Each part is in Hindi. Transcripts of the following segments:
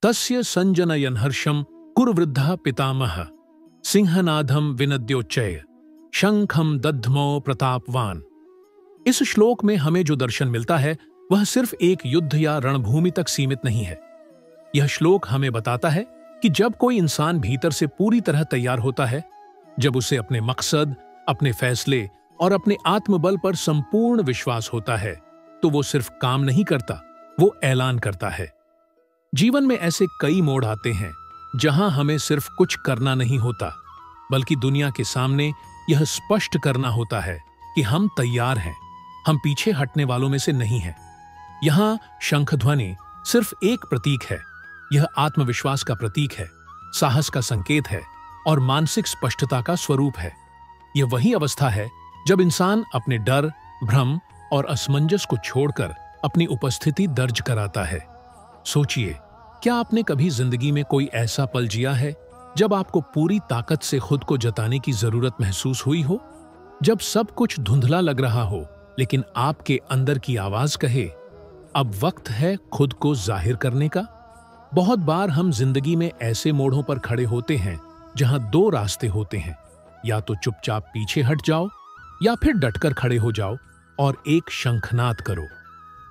तस्य संजनयन हर्षम कुरुवृद्धः पितामह सिंहनादम विनद्योच्चय शंखम दध्मो प्रतापवान। इस श्लोक में हमें जो दर्शन मिलता है वह सिर्फ एक युद्ध या रणभूमि तक सीमित नहीं है। यह श्लोक हमें बताता है कि जब कोई इंसान भीतर से पूरी तरह तैयार होता है, जब उसे अपने मकसद, अपने फैसले और अपने आत्मबल पर संपूर्ण विश्वास होता है, तो वो सिर्फ काम नहीं करता, वो ऐलान करता है। जीवन में ऐसे कई मोड़ आते हैं जहां हमें सिर्फ कुछ करना नहीं होता, बल्कि दुनिया के सामने यह स्पष्ट करना होता है कि हम तैयार हैं, हम पीछे हटने वालों में से नहीं हैं। यहां शंख ध्वनि सिर्फ एक प्रतीक है, यह आत्मविश्वास का प्रतीक है, साहस का संकेत है और मानसिक स्पष्टता का स्वरूप है। यह वही अवस्था है जब इंसान अपने डर, भ्रम और असमंजस को छोड़कर अपनी उपस्थिति दर्ज कराता है। सोचिए, क्या आपने कभी जिंदगी में कोई ऐसा पल जिया है जब आपको पूरी ताकत से खुद को जताने की जरूरत महसूस हुई हो? जब सब कुछ धुंधला लग रहा हो, लेकिन आपके अंदर की आवाज कहे, अब वक्त है खुद को जाहिर करने का। बहुत बार हम जिंदगी में ऐसे मोड़ों पर खड़े होते हैं जहां दो रास्ते होते हैं, या तो चुपचाप पीछे हट जाओ या फिर डटकर खड़े हो जाओ और एक शंखनाद करो।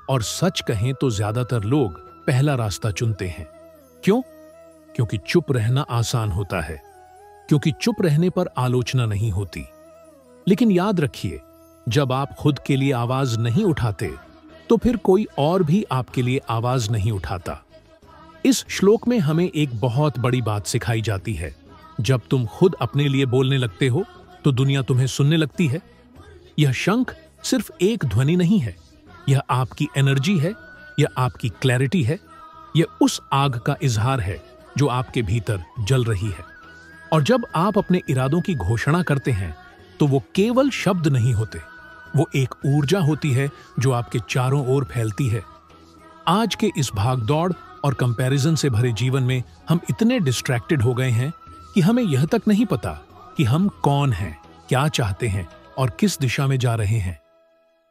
और सच कहें तो ज्यादातर लोग पहला रास्ता चुनते हैं। क्यों? क्योंकि चुप रहना आसान होता है, क्योंकि चुप रहने पर आलोचना नहीं होती। लेकिन याद रखिए, जब आप खुद के लिए आवाज नहीं उठाते, तो फिर कोई और भी आपके लिए आवाज नहीं उठाता। इस श्लोक में हमें एक बहुत बड़ी बात सिखाई जाती है। जब तुम खुद अपने लिए बोलने लगते हो, तो दुनिया तुम्हें सुनने लगती है। यह शंख सिर्फ एक ध्वनि नहीं है, यह आपकी एनर्जी है, यह आपकी क्लैरिटी है, यह उस आग का इजहार है जो आपके भीतर जल रही है। और जब आप अपने इरादों की घोषणा करते हैं, तो वो केवल शब्द नहीं होते, वो एक ऊर्जा होती है जो आपके चारों ओर फैलती है। आज के इस भागदौड़ और कंपैरिजन से भरे जीवन में हम इतने डिस्ट्रैक्टेड हो गए हैं कि हमें यह तक नहीं पता कि हम कौन हैं, क्या चाहते हैं और किस दिशा में जा रहे हैं।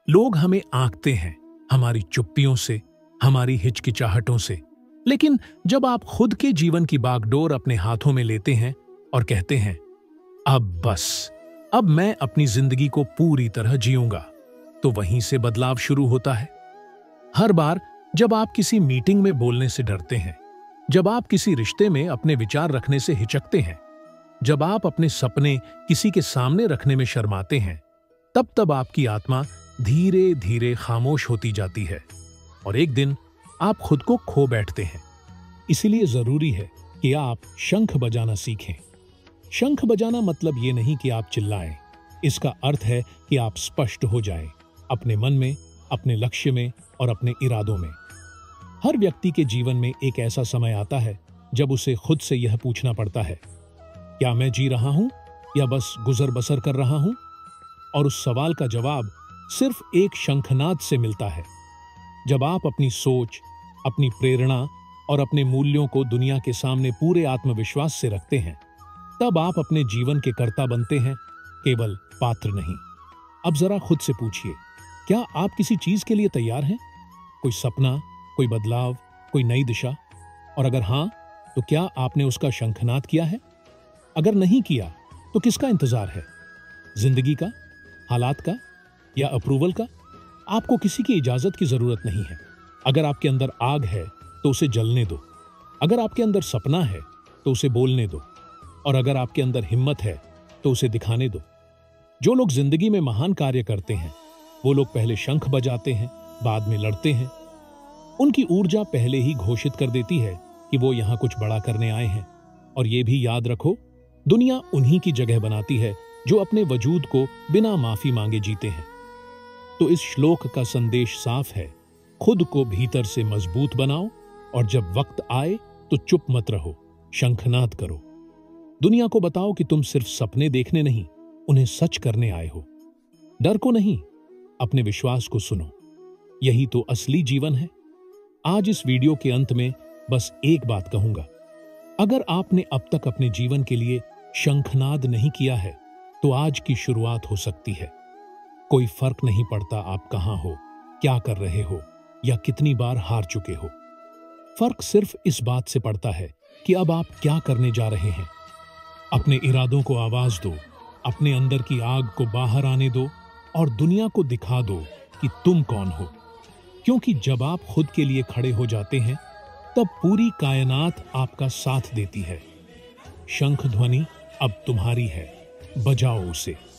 लोग हमें आंकते हैं हमारी चुप्पियों से, हमारी हिचकिचाहटों से। लेकिन जब आप खुद के जीवन की बागडोर अपने हाथों में लेते हैं और कहते हैं, अब बस, अब मैं अपनी जिंदगी को पूरी तरह जीऊंगा, तो वहीं से बदलाव शुरू होता है। हर बार जब आप किसी मीटिंग में बोलने से डरते हैं, जब आप किसी रिश्ते में अपने विचार रखने से हिचकते हैं, जब आप अपने सपने किसी के सामने रखने में शर्माते हैं, तब आपकी आत्मा धीरे धीरे खामोश होती जाती है और एक दिन आप खुद को खो बैठते हैं। इसीलिए जरूरी है कि आप शंख बजाना सीखें। शंख बजाना मतलब ये नहीं कि आप चिल्लाएं, इसका अर्थ है कि आप स्पष्ट हो जाएं अपने मन में, अपने लक्ष्य में और अपने इरादों में। हर व्यक्ति के जीवन में एक ऐसा समय आता है जब उसे खुद से यह पूछना पड़ता है, क्या मैं जी रहा हूं या बस गुजर बसर कर रहा हूं? और उस सवाल का जवाब सिर्फ एक शंखनाद से मिलता है। जब आप अपनी सोच, अपनी प्रेरणा और अपने मूल्यों को दुनिया के सामने पूरे आत्मविश्वास से रखते हैं, तब आप अपने जीवन के कर्ता बनते हैं, केवल पात्र नहीं। अब जरा खुद से पूछिए, क्या आप किसी चीज के लिए तैयार हैं? कोई सपना, कोई बदलाव, कोई नई दिशा? और अगर हां, तो क्या आपने उसका शंखनाद किया है? अगर नहीं किया, तो किसका इंतजार है? जिंदगी का, हालात का या अप्रूवल का? आपको किसी की इजाजत की जरूरत नहीं है। अगर आपके अंदर आग है तो उसे जलने दो, अगर आपके अंदर सपना है तो उसे बोलने दो, और अगर आपके अंदर हिम्मत है तो उसे दिखाने दो। जो लोग जिंदगी में महान कार्य करते हैं, वो लोग पहले शंख बजाते हैं, बाद में लड़ते हैं। उनकी ऊर्जा पहले ही घोषित कर देती है कि वो यहां कुछ बड़ा करने आए हैं। और ये भी याद रखो, दुनिया उन्हीं की जगह बनाती है जो अपने वजूद को बिना माफी मांगे जीते हैं। तो इस श्लोक का संदेश साफ है, खुद को भीतर से मजबूत बनाओ और जब वक्त आए तो चुप मत रहो, शंखनाद करो। दुनिया को बताओ कि तुम सिर्फ सपने देखने नहीं, उन्हें सच करने आए हो। डर को नहीं, अपने विश्वास को सुनो। यही तो असली जीवन है। आज इस वीडियो के अंत में बस एक बात कहूंगा, अगर आपने अब तक अपने जीवन के लिए शंखनाद नहीं किया है, तो आज की शुरुआत हो सकती है। कोई फर्क नहीं पड़ता आप कहां हो, क्या कर रहे हो या कितनी बार हार चुके हो। फर्क सिर्फ इस बात से पड़ता है कि अब आप क्या करने जा रहे हैं। अपने इरादों को आवाज दो, अपने अंदर की आग को बाहर आने दो और दुनिया को दिखा दो कि तुम कौन हो। क्योंकि जब आप खुद के लिए खड़े हो जाते हैं, तब पूरी कायनात आपका साथ देती है। शंख ध्वनि अब तुम्हारी है, बजाओ उसे।